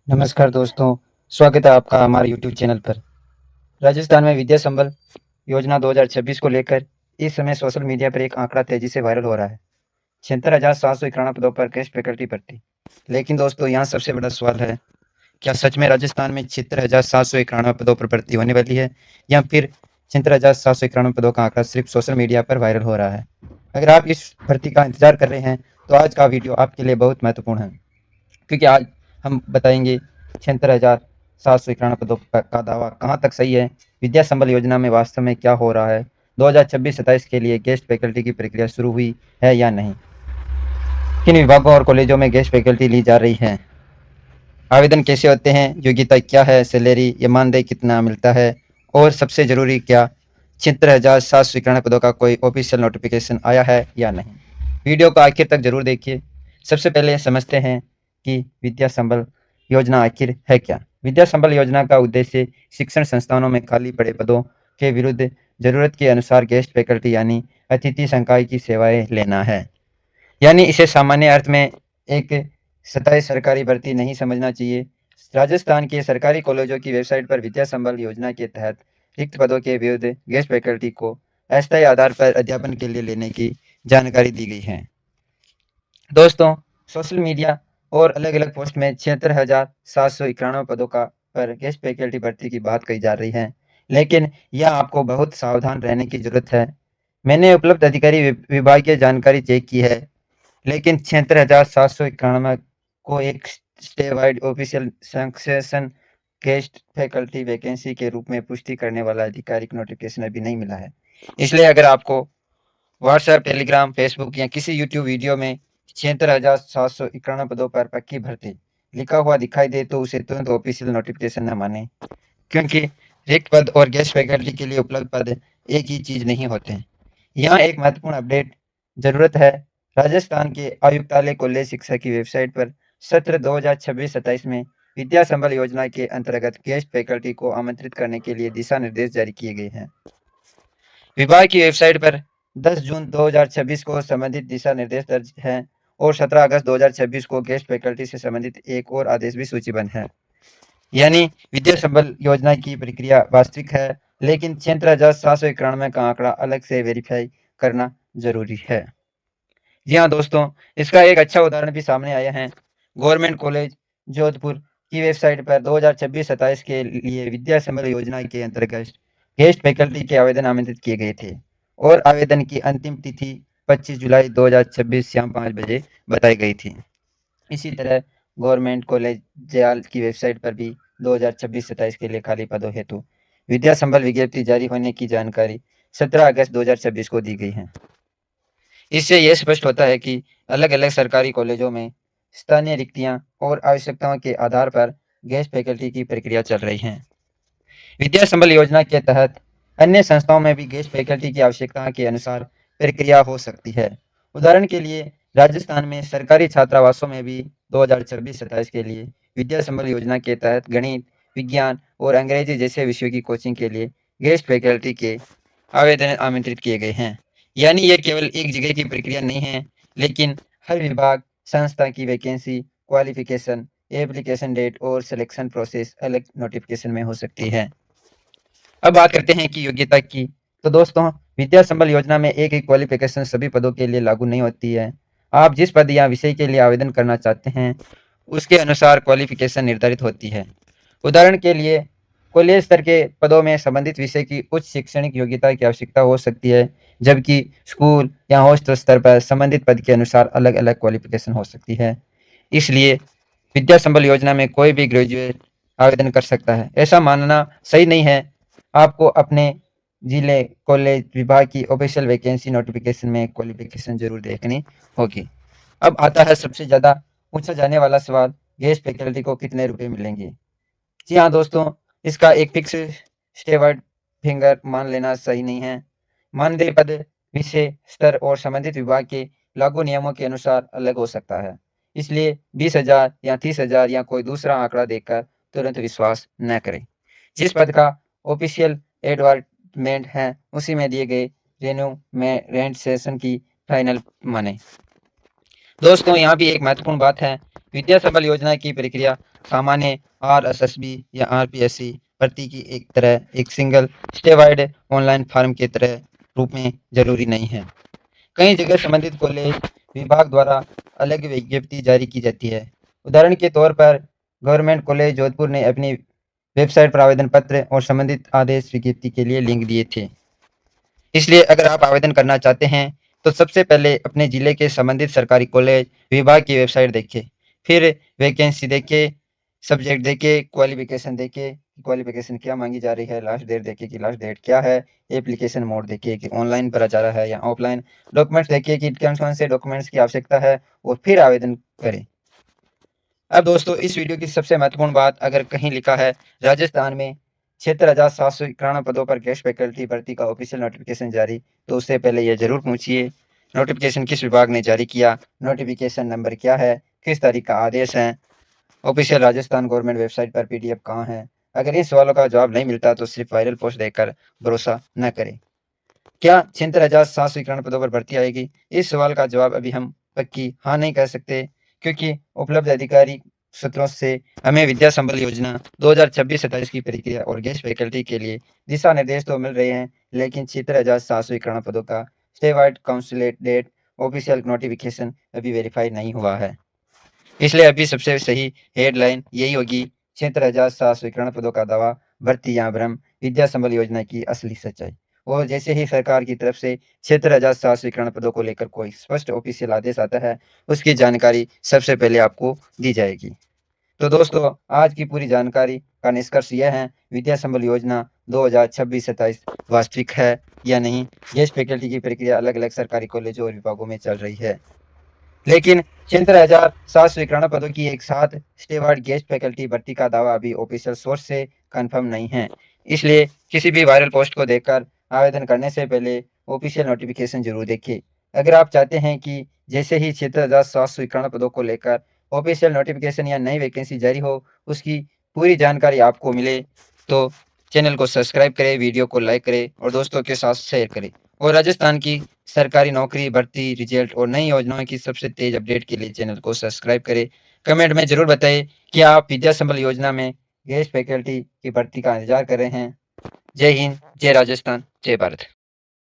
नमस्कार दोस्तों, स्वागत है आपका हमारे यूट्यूब चैनल पर। राजस्थान में विद्या संबल योजना 2026 को लेकर इस समय सोशल मीडिया पर एक आंकड़ा तेजी से वायरल हो रहा है। 76,791 पदों पर गेस्ट फैकल्टी भर्ती। लेकिन दोस्तों यहाँ सबसे बड़ा सवाल है, क्या सच में राजस्थान में 76,791 पदों पर भर्ती होने वाली है या फिर 76,791 पदों का आंकड़ा सिर्फ सोशल मीडिया पर वायरल हो रहा है? अगर आप इस भर्ती का इंतजार कर रहे हैं तो आज का वीडियो आपके लिए बहुत महत्वपूर्ण है, क्योंकि आज हम बताएंगे 76,791 पदों का दावा कहाँ तक सही है, विद्या संबल योजना में वास्तव में क्या हो रहा है, 2026-27 के लिए गेस्ट फैकल्टी की प्रक्रिया शुरू हुई है या नहीं, किन विभागों और कॉलेजों में गेस्ट फैकल्टी ली जा रही है, आवेदन कैसे होते हैं, योग्यता क्या है, सैलरी या मानदेय कितना मिलता है, और सबसे जरूरी क्या 76,791 पदों का कोई ऑफिशियल नोटिफिकेशन आया है या नहीं। वीडियो को आखिर तक जरूर देखिए। सबसे पहले समझते हैं कि विद्या संबल योजना आखिर है क्या। विद्या संबल योजना का उद्देश्य शिक्षण संस्थानों में खाली पड़े पदों के विरुद्ध जरूरत के अनुसार गेस्ट फैकल्टी यानी अतिथि संकाय की सेवाएं लेना है। यानी इसे सामान्य अर्थ में एक सतही सरकारी भर्ती नहीं समझना चाहिए। राजस्थान के सरकारी कॉलेजों की वेबसाइट पर विद्या संबल योजना के तहत रिक्त पदों के विरुद्ध गेस्ट फैकल्टी को अस्थायी आधार पर अध्यापन के लिए लेने की जानकारी दी गई है। दोस्तों, सोशल मीडिया और अलग अलग पोस्ट में 76,791 पदों का पर गेस्ट फैकल्टी भर्ती की बात कही जा रही है, लेकिन यह आपको बहुत सावधान रहने की जरूरत है। मैंने उपलब्ध अधिकारी विभागीय जानकारी चेक की है, लेकिन 76,791 को एक statewide official sanction guest faculty vacancy के रूप में पुष्टि करने वाला आधिकारिक नोटिफिकेशन अभी नहीं मिला है। इसलिए अगर आपको व्हाट्सएप, टेलीग्राम, फेसबुक या किसी यूट्यूब वीडियो में 76,791 पदों पर पक्की भर्ती लिखा हुआ दिखाई दे तो उसे तुरंत ऑफिशियल नोटिफिकेशन न माने, क्योंकि रिक्त पद और गेस्ट फैकल्टी के लिए उपलब्ध पद एक ही चीज नहीं होते। यहाँ एक महत्वपूर्ण अपडेट जरूरत है। राजस्थान के आयुक्तालय कॉलेज शिक्षा की वेबसाइट पर सत्र 2026-27 में विद्या संबल योजना के अंतर्गत गेस्ट फैकल्टी को आमंत्रित करने के लिए दिशा निर्देश जारी किए गए हैं। विभाग की वेबसाइट पर 10 जून 2026 को संबंधित दिशा निर्देश दर्ज हैं और 17 अगस्त 2026 को गेस्ट फैकल्टी से संबंधित एक और आदेश भी सूचीबद्ध है। यानी विद्या संबल योजना की प्रक्रिया वास्तविक है, लेकिन 76,791 का आंकड़ा अलग से वेरीफाई करना जरूरी है। जी हाँ दोस्तों, इसका एक अच्छा उदाहरण भी सामने आया है। गवर्नमेंट कॉलेज जोधपुर की वेबसाइट पर 2026-27 के लिए विद्या संबल योजना के अंतर्गत गेस्ट फैकल्टी के आवेदन आमंत्रित किए गए थे और आवेदन की अंतिम तिथि 25 जुलाई 2026 शाम 5 बजे बताई गई थी। इसी तरह गवर्नमेंट कॉलेज जयाल की वेबसाइट पर भी 2026-27 के लिए खाली पदों हेतु विद्या संबल विज्ञप्ति जारी होने की जानकारी 17 अगस्त 2026 को दी गई है। इससे यह स्पष्ट होता है कि अलग अलग सरकारी कॉलेजों में स्थानीय रिक्तियां और आवश्यकताओं के आधार पर गेस्ट फैकल्टी की प्रक्रिया चल रही है। विद्या संबल योजना के तहत अन्य संस्थाओं में भी गेस्ट फैकल्टी की आवश्यकता के अनुसार प्रक्रिया हो सकती है। उदाहरण के लिए राजस्थान में सरकारी छात्रावासों में भी 2026-27 के लिए विद्या संबल योजना के तहत गणित, विज्ञान और अंग्रेजी जैसे विषयों की कोचिंग के लिए गेस्ट फैकल्टी के आवेदन आमंत्रित किए गए हैं। यानी यह केवल एक जगह की प्रक्रिया नहीं है, लेकिन हर विभाग, संस्था की वैकेंसी, क्वालिफिकेशन, एप्लीकेशन डेट और सिलेक्शन प्रोसेस अलग नोटिफिकेशन में हो सकती है। अब बात करते हैं कि योग्यता की। तो दोस्तों, विद्या संबल योजना में एक ही क्वालिफिकेशन सभी पदों के लिए लागू नहीं होती है। आप जिस पद या विषय के लिए आवेदन करना चाहते हैं उसके अनुसार क्वालिफिकेशन निर्धारित होती है। उदाहरण के लिए कॉलेज स्तर के पदों में संबंधित विषय की उच्च शैक्षणिक योग्यता की आवश्यकता हो सकती है, जबकि स्कूल या हॉस्टल स्तर पर संबंधित पद के अनुसार अलग अलग क्वालिफिकेशन हो सकती है। इसलिए विद्या संबल योजना में कोई भी ग्रेजुएट आवेदन कर सकता है, ऐसा मानना सही नहीं है। आपको अपने जिले, कॉलेज, विभाग की ऑफिशियल वैकेंसी नोटिफिकेशन में क्वालिफिकेशन जरूर देखनी होगी। अब आता है सबसे ज़्यादा पूछा जाने वाला सवाल, गेस्ट फैकल्टी को कितने रुपए मिलेंगे। जी हाँ दोस्तों, इसका एक फिक्स स्टेवर्ड फिंगर मान लेना सही नहीं है। मानदेय पद, विषय, स्तर और संबंधित विभाग के लागू नियमों के अनुसार अलग हो सकता है। इसलिए 20,000 या 30,000 या कोई दूसरा आंकड़ा देखकर तुरंत विश्वास न करें। जिस पद का ऑफिशियल एडवर्टाइजमेंट है उसी में दिए गए रेन्यू में रेंट सेशन की फाइनल माने। दोस्तों यहाँ भी एक महत्वपूर्ण बात है, विद्या संबल योजना की प्रक्रिया सामान्य आरएसएसबी या आरपीएससी भर्ती की एक तरह एक सिंगल स्टेवाइड ऑनलाइन फॉर्म के तरह रूप में जरूरी नहीं है। कई जगह संबंधित कॉलेज विभाग द्वारा अलग विज्ञप्ति जारी की जाती है। उदाहरण के तौर पर गवर्नमेंट कॉलेज जोधपुर ने अपनी वेबसाइट पर आवेदन पत्र और संबंधित आदेश विज्ञप्ति के लिए लिंक दिए थे। इसलिए अगर आप आवेदन करना चाहते हैं तो सबसे पहले अपने जिले के संबंधित सरकारी कॉलेज विभाग की वेबसाइट देखें, फिर वैकेंसी देखें, सब्जेक्ट देखें, क्वालिफिकेशन देखें, क्वालिफिकेशन क्या मांगी जा रही है, लास्ट डेट देखें कि लास्ट डेट क्या है, एप्लीकेशन मोड देखिए कि ऑनलाइन भरा जा रहा है या ऑफलाइन, डॉक्यूमेंट्स देखिए कि कौन-कौन से डॉक्यूमेंट्स की आवश्यकता है और फिर आवेदन करें। अब दोस्तों इस वीडियो की सबसे महत्वपूर्ण बात, अगर कहीं लिखा है राजस्थान में 76,791 पदों पर गेस्ट फैकल्टी भर्ती का ऑफिशियल नोटिफिकेशन जारी, तो उससे पहले ये जरूर पूछिए नोटिफिकेशन किस विभाग ने जारी किया, नोटिफिकेशन नंबर क्या है, किस तारीख का आदेश है, ऑफिशियल राजस्थान गवर्नमेंट वेबसाइट पर पीडीएफ कहाँ है। अगर इन सवालों का जवाब नहीं मिलता तो सिर्फ वायरल पोस्ट देखकर भरोसा न करें। क्या 76,791 पदों पर भर्ती आएगी? इस सवाल का जवाब अभी हम पक्की हाँ नहीं कह सकते, क्योंकि उपलब्ध अधिकारी सूत्रों से हमें विद्या संबल योजना 2026-27 की प्रक्रिया और गेस्ट फैकल्टी के लिए दिशा निर्देश तो मिल रहे हैं, लेकिन 76,791 पदों का स्टेवाइड काउंसिलेट डेट ऑफिशियल नोटिफिकेशन अभी वेरीफाई नहीं हुआ है। इसलिए अभी सबसे सही हेडलाइन यही होगी, 76,791 पदों का दावा, भर्ती या भ्रम, विद्या संबल योजना की असली सच्चाई। और जैसे ही सरकार की तरफ से 76,791 पदों को लेकर कोई स्पष्ट ऑफिशियल आदेश आता है, उसकी जानकारी सबसे पहले आपको दी जाएगी। तो दोस्तों आज की पूरी जानकारी का निष्कर्ष यह है, विद्या संबल योजना 2026-27 वास्तविक है या नहीं। गेस्ट फैकल्टी की प्रक्रिया अलग अलग सरकारी कॉलेजों और विभागों में चल रही है, लेकिन 76,791 पदों की एक साथ स्टेवार्ड गेस्ट फैकल्टी भर्ती का दावा अभी ऑफिशियल सोर्स से कंफर्म नहीं है। इसलिए किसी भी वायरल पोस्ट को देखकर आवेदन करने से पहले ऑफिशियल नोटिफिकेशन जरूर देखिए। अगर आप चाहते हैं कि जैसे ही 76,791 पदों को लेकर ऑफिशियल नोटिफिकेशन या नई वैकेंसी जारी हो, उसकी पूरी जानकारी आपको मिले, तो चैनल को सब्सक्राइब करें, वीडियो को लाइक करें और दोस्तों के साथ शेयर करें। और राजस्थान की सरकारी नौकरी भर्ती रिजल्ट और नई योजनाओं की सबसे तेज अपडेट के लिए चैनल को सब्सक्राइब करें। कमेंट में जरूर बताएं कि आप विद्या संबल योजना में गेस्ट फैकल्टी की भर्ती का इंतजार कर रहे हैं। जय हिंद, जय राजस्थान, जय भारत।